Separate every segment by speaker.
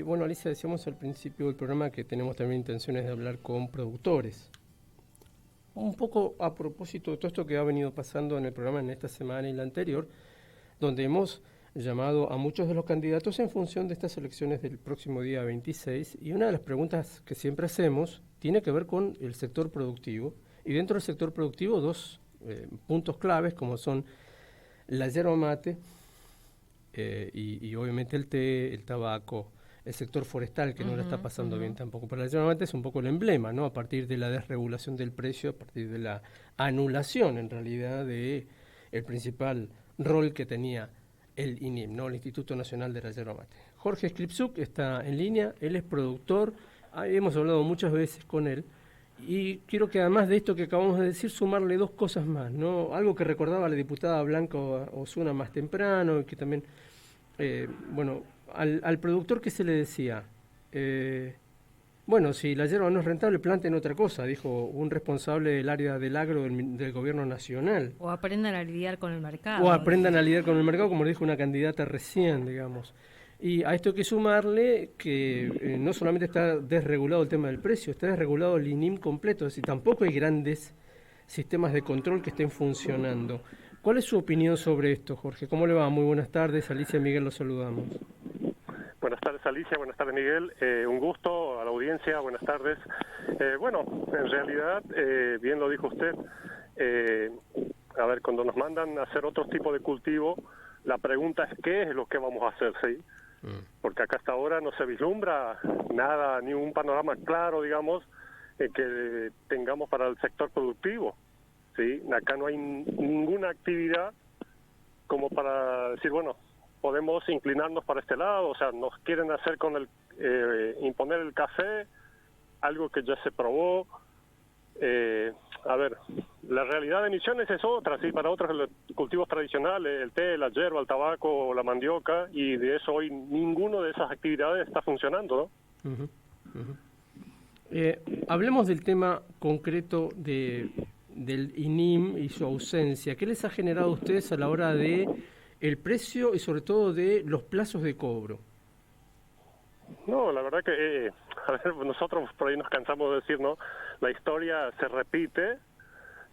Speaker 1: Bueno, Alicia, decíamos al principio del programa que tenemos también intenciones de hablar con productores. Un poco a propósito de todo esto que ha venido pasando en el programa en esta semana y la anterior, donde hemos llamado a muchos de los candidatos en función de estas elecciones del próximo día 26, y una de las preguntas que siempre hacemos tiene que ver con el sector productivo, y dentro del sector productivo dos puntos claves como son la yerba mate y obviamente el té, el tabaco, el sector forestal, que no la está pasando bien tampoco. Pero la yerba mate es un poco el emblema, ¿no? A partir de la desregulación del precio, a partir de la anulación, en realidad, de el principal rol que tenía el INIM, ¿no? El Instituto Nacional de la Yerba Mate. Jorge Skripczuk está en línea, él es productor, hemos hablado muchas veces con él, y quiero que además de esto que acabamos de decir, sumarle dos cosas más, ¿no? Algo que recordaba la diputada Blanca Osuna más temprano, y que también, bueno, al productor que se le decía, bueno, si la yerba no es rentable, planten otra cosa, dijo un responsable del área del agro del gobierno nacional.
Speaker 2: O aprendan a lidiar con el mercado.
Speaker 1: O aprendan a lidiar con el mercado, como dijo una candidata recién, digamos. Y a esto hay que sumarle que no solamente está desregulado el tema del precio, está desregulado el INIM completo, es decir, tampoco hay grandes sistemas de control que estén funcionando. ¿Cuál es su opinión sobre esto, Jorge? ¿Cómo le va? Muy buenas tardes, Alicia y Miguel, los saludamos.
Speaker 3: Buenas tardes, Alicia, buenas tardes, Miguel. Un gusto a la audiencia, buenas tardes. Bueno, en realidad, bien lo dijo usted, a ver, cuando nos mandan a hacer otro tipo de cultivo, la pregunta es ¿qué es lo que vamos a hacer? ¿Sí? Porque acá hasta ahora no se vislumbra nada, ni un panorama claro, digamos, que tengamos para el sector productivo. ¿Sí? Acá no hay ninguna actividad como para decir, bueno, podemos inclinarnos para este lado. O sea, nos quieren hacer con el imponer el café, algo que ya se probó. A ver, la realidad de Misiones es otra, sí, para otros los cultivos tradicionales, el té, la yerba, el tabaco, la mandioca, y de eso hoy ninguno de esas actividades está funcionando, ¿no?
Speaker 1: Hablemos del tema concreto del INIM y su ausencia. ¿Qué les ha generado a ustedes a la hora de el precio y sobre todo de los plazos de cobro?
Speaker 3: No, la verdad que a ver, nosotros por ahí nos cansamos de decir, ¿no? La historia se repite,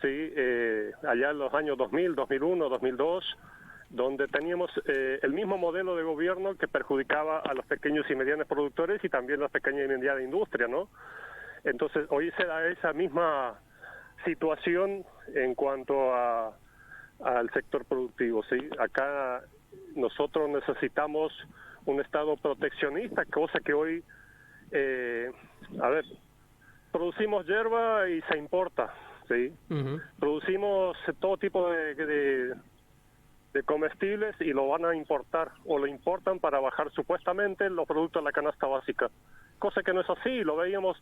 Speaker 3: sí, allá en los años 2000, 2001, 2002, donde teníamos el mismo modelo de gobierno que perjudicaba a los pequeños y medianos productores y también a la pequeña y mediana industria, ¿no? Entonces, hoy se da esa misma situación en cuanto al sector productivo, ¿sí? Acá nosotros necesitamos un Estado proteccionista, cosa que hoy, a ver, producimos hierba y se importa, ¿sí? Producimos todo tipo de comestibles y lo van a importar, o lo importan para bajar supuestamente los productos de la canasta básica, cosa que no es así. Lo veíamos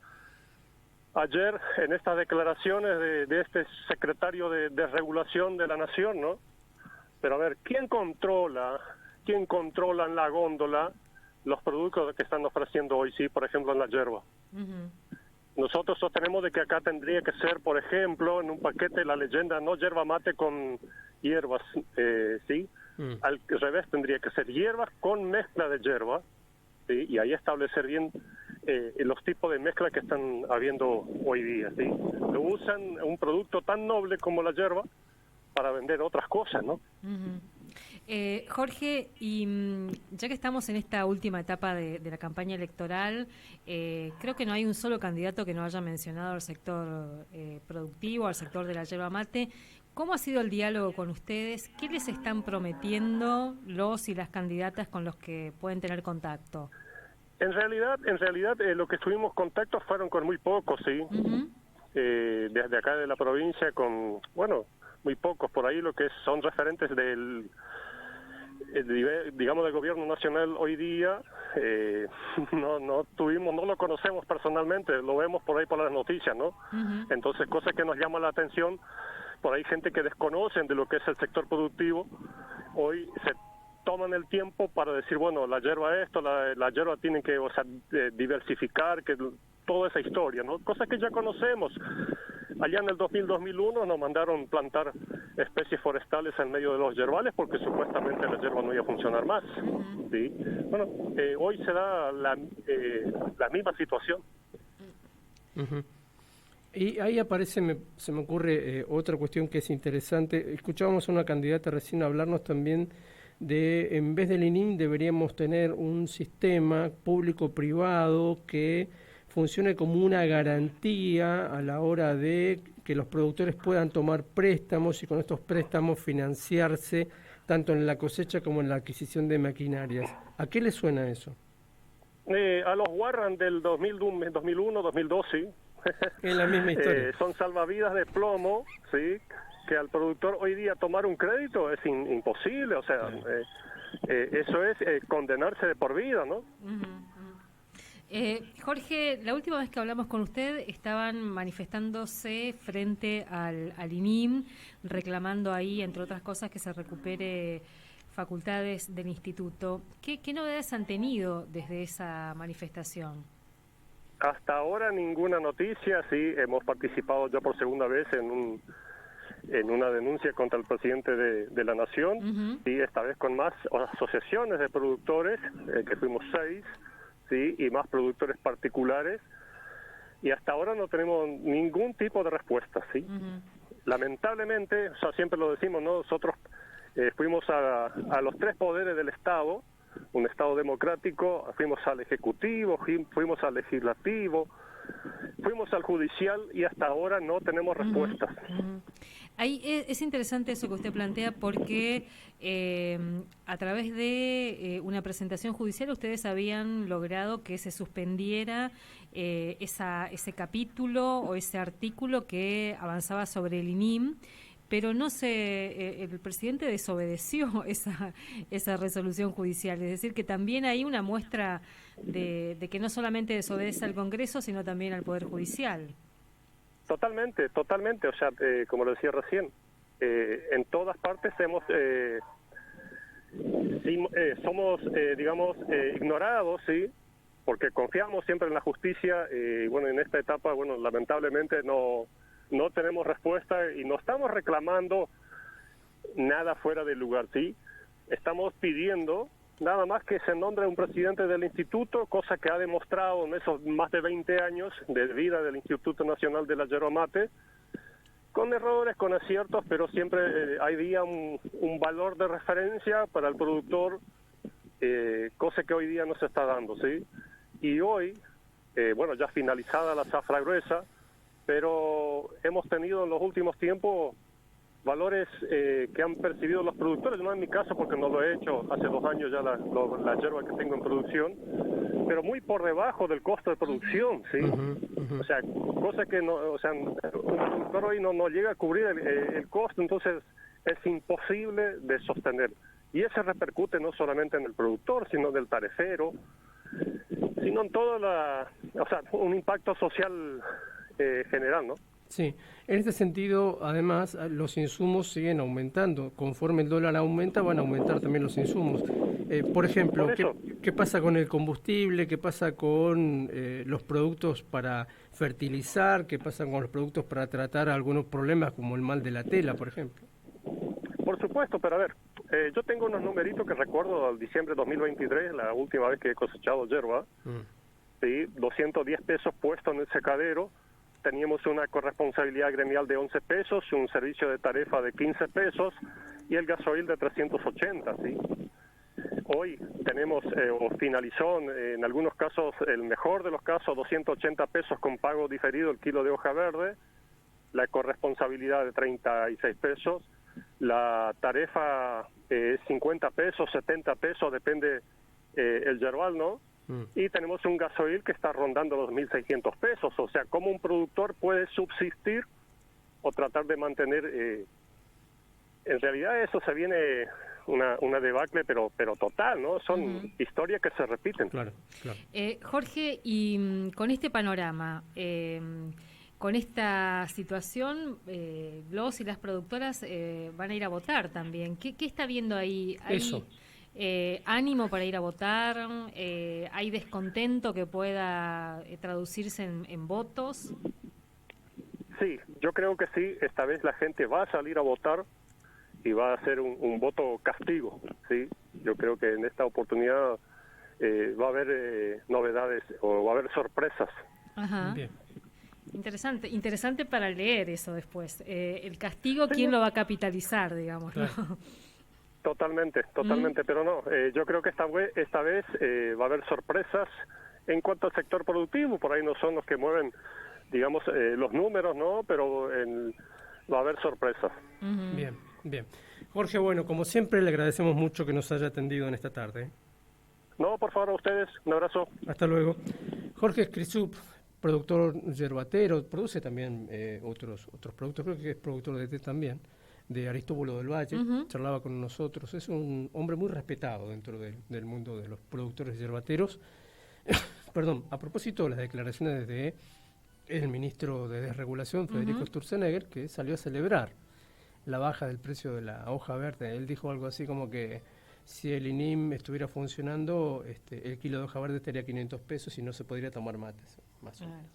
Speaker 3: ayer en estas declaraciones de este secretario de regulación de la Nación, ¿no? Pero a ver, ¿quién controla en la góndola los productos que están ofreciendo hoy, sí, por ejemplo, en la yerba? Nosotros sostenemos de que acá tendría que ser, por ejemplo, en un paquete la leyenda no yerba mate con hierbas, ¿sí? Al revés, tendría que ser hierbas con mezcla de yerba, ¿sí? Y ahí establecer bien los tipos de mezcla que están habiendo hoy día, ¿sí? Lo usan un producto tan noble como la yerba para vender otras cosas, ¿no?
Speaker 2: Jorge, y ya que estamos en esta última etapa de la campaña electoral, creo que no hay un solo candidato que no haya mencionado al sector productivo, al sector de la yerba mate. ¿Cómo ha sido el diálogo con ustedes? ¿Qué les están prometiendo los y las candidatas con los que pueden tener contacto?
Speaker 3: En realidad, lo que tuvimos contactos fueron con muy pocos, ¿sí? Desde acá de la provincia con, bueno, muy pocos por ahí, lo que son referentes del digamos del gobierno nacional hoy día, no lo conocemos personalmente, lo vemos por ahí por las noticias, ¿no? Entonces, cosas que nos llaman la atención, por ahí gente que desconocen de lo que es el sector productivo, hoy se toman el tiempo para decir, bueno, la yerba la yerba tienen que, o sea, diversificar, que toda esa historia, ¿no? Cosas que ya conocemos. Allá en el 2000-2001 nos mandaron plantar especies forestales en medio de los yerbales porque supuestamente la yerba no iba a funcionar más. ¿Sí? Bueno, hoy se da la misma situación.
Speaker 1: Y ahí aparece, se me ocurre otra cuestión que es interesante. Escuchábamos a una candidata recién hablarnos también de, en vez del INIM, deberíamos tener un sistema público-privado que funcione como una garantía a la hora de que los productores puedan tomar préstamos y con estos préstamos financiarse tanto en la cosecha como en la adquisición de maquinarias. ¿A qué le suena eso?
Speaker 3: A los Warren del 2001, 2002, sí.
Speaker 1: Es la misma historia.
Speaker 3: Son salvavidas de plomo, sí, que al productor hoy día tomar un crédito es imposible, o sea, eso es condenarse de por vida, ¿no?
Speaker 2: Jorge, la última vez que hablamos con usted estaban manifestándose frente al INIM, reclamando ahí, entre otras cosas, que se recupere facultades del instituto. ¿Qué novedades han tenido desde esa manifestación?
Speaker 3: Hasta ahora ninguna noticia, sí, hemos participado ya por segunda vez en una denuncia contra el presidente de la Nación, y esta vez con más asociaciones de productores, que fuimos 6, sí, y más productores particulares, y hasta ahora no tenemos ningún tipo de respuesta, sí. Lamentablemente, o sea, siempre lo decimos, ¿no? Nosotros fuimos a los 3 poderes del Estado, un Estado democrático, fuimos al Ejecutivo, fuimos al Legislativo, fuimos al Judicial y hasta ahora no tenemos respuestas.
Speaker 2: Ahí es interesante eso que usted plantea porque a través de una presentación judicial ustedes habían logrado que se suspendiera ese capítulo o ese artículo que avanzaba sobre el INIM, pero el presidente desobedeció esa resolución judicial, es decir, que también hay una muestra de que no solamente desobedece al Congreso, sino también al Poder Judicial.
Speaker 3: Totalmente, o sea, como lo decía recién, en todas partes somos, digamos, ignorados, ¿sí? Porque confiamos siempre en la justicia, y bueno, en esta etapa, bueno, lamentablemente no tenemos respuesta y no estamos reclamando nada fuera del lugar, ¿sí? Estamos pidiendo nada más que se nombre un presidente del instituto, cosa que ha demostrado en esos más de 20 años de vida del Instituto Nacional de la Yerba Mate, con errores, con aciertos, pero siempre había un valor de referencia para el productor, cosa que hoy día no se está dando, ¿sí? Y hoy, bueno, ya finalizada la zafra gruesa, pero hemos tenido en los últimos tiempos valores que han percibido los productores, no en mi caso porque no lo he hecho, hace 2 años ya la yerba que tengo en producción, pero muy por debajo del costo de producción, ¿sí? O sea, cosa que no, o sea, un productor hoy no llega a cubrir el costo, entonces es imposible de sostener. Y eso repercute no solamente en el productor, sino del tarefero, sino en toda o sea, un impacto social general, ¿no?
Speaker 1: Sí, en este sentido, además, los insumos siguen aumentando. Conforme el dólar aumenta, van a aumentar también los insumos. Por ejemplo, ¿qué pasa con el combustible? ¿Qué pasa con los productos para fertilizar? ¿Qué pasa con los productos para tratar algunos problemas como el mal de la tela, por ejemplo?
Speaker 3: Por supuesto, pero a ver, yo tengo unos numeritos que recuerdo al diciembre de 2023, la última vez que he cosechado yerba, ¿sí? 210 pesos puestos en el secadero. Teníamos una corresponsabilidad gremial de 11 pesos, un servicio de tarifa de 15 pesos y el gasoil de 380, ¿sí? Hoy tenemos, o finalizó en algunos casos, el mejor de los casos, 280 pesos con pago diferido el kilo de hoja verde, la corresponsabilidad de 36 pesos, la tarifa es 50 pesos, 70 pesos, depende el yerbal, ¿no? Y tenemos un gasoil que está rondando los 1.600 pesos. O sea, ¿cómo un productor puede subsistir o tratar de mantener? En realidad eso se viene una debacle, pero total, ¿no? Son historias que se repiten.
Speaker 1: Claro.
Speaker 2: Jorge, y con este panorama, con esta situación, los y las productoras van a ir a votar también. ¿Qué está viendo ahí?
Speaker 1: Eso.
Speaker 2: ¿Ánimo para ir a votar? ¿Hay descontento que pueda traducirse en votos?
Speaker 3: Sí, yo creo que sí. Esta vez la gente va a salir a votar. y va a ser un voto castigo, ¿sí? Yo creo que en esta oportunidad va a haber novedades o va a haber sorpresas.
Speaker 2: Ajá.
Speaker 1: Bien.
Speaker 2: Interesante para leer eso después. El castigo, ¿quién lo va a capitalizar, digamos?
Speaker 1: Claro.
Speaker 2: ¿No?
Speaker 3: Totalmente, pero no, yo creo que esta vez va a haber sorpresas en cuanto al sector productivo, por ahí no son los que mueven, digamos, los números, ¿no? Pero va a haber sorpresas.
Speaker 2: Uh-huh.
Speaker 1: Bien, bien. Jorge, bueno, como siempre le agradecemos mucho que nos haya atendido en esta tarde.
Speaker 3: No, por favor, a ustedes, un abrazo.
Speaker 1: Hasta luego. Jorge Scrisup, productor yerbatero, produce también otros productos, creo que es productor de té también, de Aristóbulo del Valle, charlaba con nosotros, es un hombre muy respetado dentro del mundo de los productores yerbateros. Perdón, a propósito de las declaraciones de el ministro de Desregulación, Federico Sturzenegger, que salió a celebrar la baja del precio de la hoja verde. Él dijo algo así como que si el INIM estuviera funcionando, el kilo de hoja verde estaría 500 pesos y no se podría tomar mates, más o menos.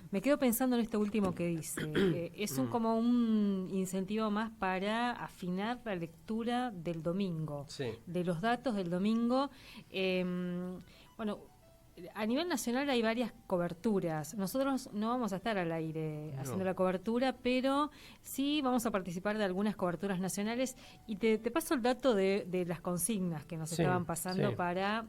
Speaker 2: Me quedo pensando en esto último que dice. Es como un incentivo más para afinar la lectura del domingo,
Speaker 1: Sí.
Speaker 2: de los datos del domingo. Bueno, a nivel nacional hay varias coberturas. Nosotros no vamos a estar al aire haciendo la cobertura, pero sí vamos a participar de algunas coberturas nacionales. Y te paso el dato de las consignas que nos estaban pasando para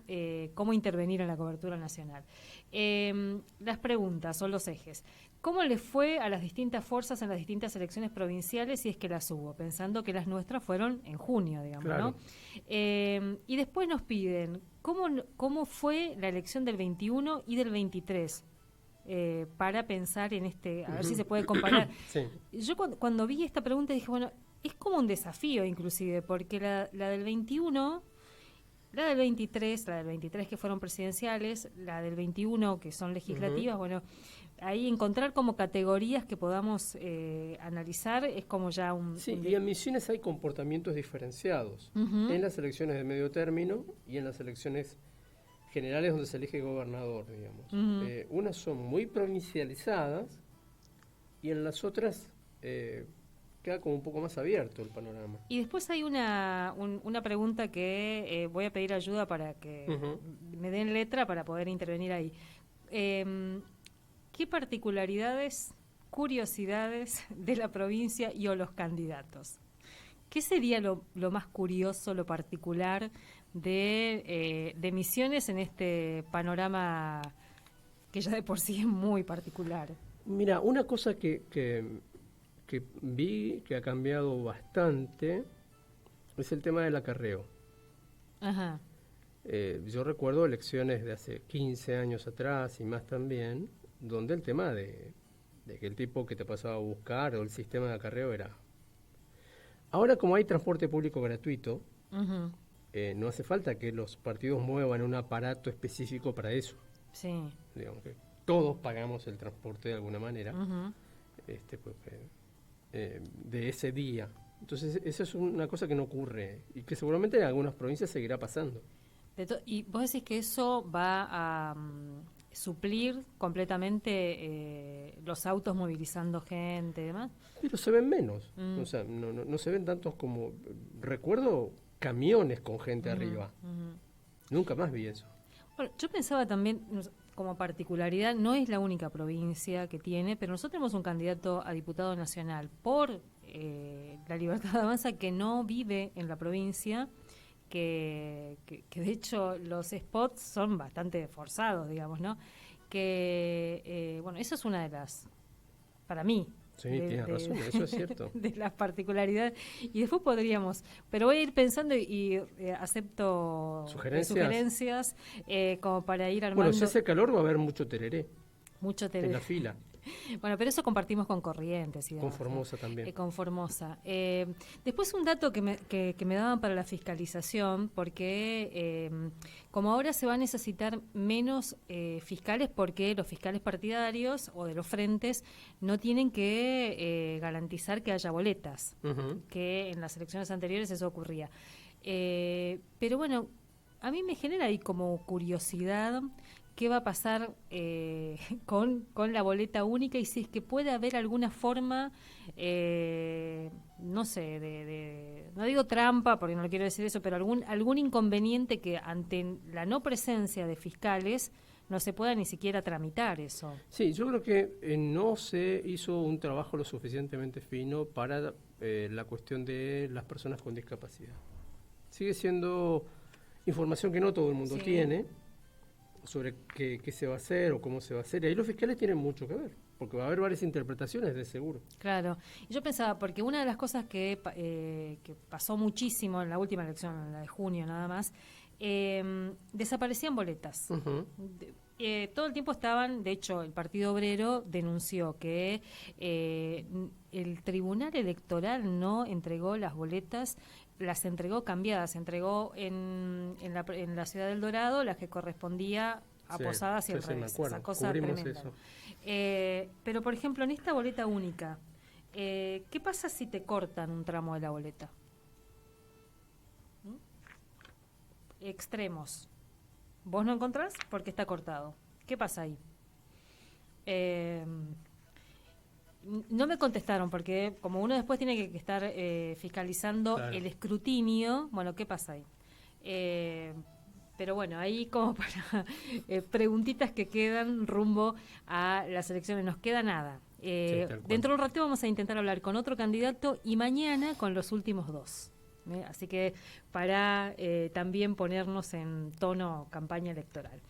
Speaker 2: cómo intervenir en la cobertura nacional. Las preguntas son los ejes. ¿Cómo le fue a las distintas fuerzas en las distintas elecciones provinciales, si es que las hubo? Pensando que las nuestras fueron en junio, digamos,
Speaker 1: claro,
Speaker 2: ¿no? Y después nos piden cómo fue la elección del 21 y del 23, para pensar en a ver si se puede comparar.
Speaker 1: Sí.
Speaker 2: Yo cuando vi esta pregunta dije, bueno, es como un desafío inclusive, porque la del 21... La del 23 que fueron presidenciales, la del 21 que son legislativas, bueno, ahí encontrar como categorías que podamos analizar es como ya un...
Speaker 1: Sí, y en Misiones hay comportamientos diferenciados en las elecciones de medio término y en las elecciones generales donde se elige gobernador, digamos. Unas son muy provincializadas y en las otras queda como un poco más abierto el panorama.
Speaker 2: Y después hay una pregunta que voy a pedir ayuda para que me den letra para poder intervenir ahí. ¿Qué particularidades, curiosidades de la provincia y o los candidatos? ¿Qué sería lo más curioso, lo particular de Misiones en este panorama que ya de por sí es muy particular?
Speaker 1: Mira, una cosa que vi que ha cambiado bastante es el tema del acarreo.
Speaker 2: Ajá.
Speaker 1: Yo recuerdo elecciones de hace 15 años atrás y más también, donde el tema de que el tipo que te pasaba a buscar o el sistema de acarreo era... Ahora, como hay transporte público gratuito, no hace falta que los partidos muevan un aparato específico para eso.
Speaker 2: Sí.
Speaker 1: Digamos que todos pagamos el transporte de alguna manera. De ese día. Entonces, eso es una cosa que no ocurre y que seguramente en algunas provincias seguirá pasando.
Speaker 2: ¿Y vos decís que eso va a suplir completamente los autos movilizando gente y demás?
Speaker 1: Pero se ven menos. O sea, no se ven tantos como... Recuerdo camiones con gente arriba. Nunca más vi eso.
Speaker 2: Bueno, yo pensaba también... Como particularidad, no es la única provincia que tiene, pero nosotros tenemos un candidato a diputado nacional por la Libertad Avanza que no vive en la provincia, que de hecho los spots son bastante forzados, digamos, ¿no? Bueno, eso es una de las, para mí,
Speaker 1: sí, tienes razón, eso es cierto.
Speaker 2: De las particularidades. Y después podríamos, pero voy a ir pensando y acepto sugerencias como para ir armando.
Speaker 1: Bueno, si hace calor va a haber mucho tereré.
Speaker 2: Mucho tereré.
Speaker 1: En la fila.
Speaker 2: Bueno, pero eso compartimos con Corrientes. Y demás,
Speaker 1: con Formosa también.
Speaker 2: Con Formosa. Después un dato que me daban para la fiscalización, porque como ahora se va a necesitar menos fiscales, porque los fiscales partidarios o de los frentes no tienen que garantizar que haya boletas, que en las elecciones anteriores eso ocurría. Pero bueno, a mí me genera ahí como curiosidad qué va a pasar con la boleta única y si es que puede haber alguna forma, no sé, no digo trampa porque no quiero decir eso, pero algún inconveniente que ante la no presencia de fiscales no se pueda ni siquiera tramitar eso.
Speaker 1: Sí, yo creo que no se hizo un trabajo lo suficientemente fino para la cuestión de las personas con discapacidad. Sigue siendo información que no todo el mundo tiene sobre qué se va a hacer o cómo se va a hacer. Y ahí los fiscales tienen mucho que ver, porque va a haber varias interpretaciones de seguro.
Speaker 2: Claro. Y yo pensaba, porque una de las cosas que pasó muchísimo en la última elección, en la de junio nada más, desaparecían boletas.
Speaker 1: Uh-huh.
Speaker 2: Todo el tiempo estaban, de hecho, el Partido Obrero denunció que el Tribunal Electoral no entregó las boletas, las entregó cambiadas, entregó en la Ciudad del Dorado las que correspondía a Posadas y al revés. Esa cosa tremenda. Eso. Pero, por ejemplo, en esta boleta única, ¿qué pasa si te cortan un tramo de la boleta? Extremos. Vos no encontrás porque está cortado. ¿Qué pasa ahí? No me contestaron porque como uno después tiene que estar fiscalizando el escrutinio, bueno, ¿qué pasa ahí? Pero bueno, ahí como para preguntitas que quedan rumbo a las elecciones. Nos queda nada. Dentro de un rato vamos a intentar hablar con otro candidato y mañana con los últimos dos. Así que para también ponernos en tono campaña electoral.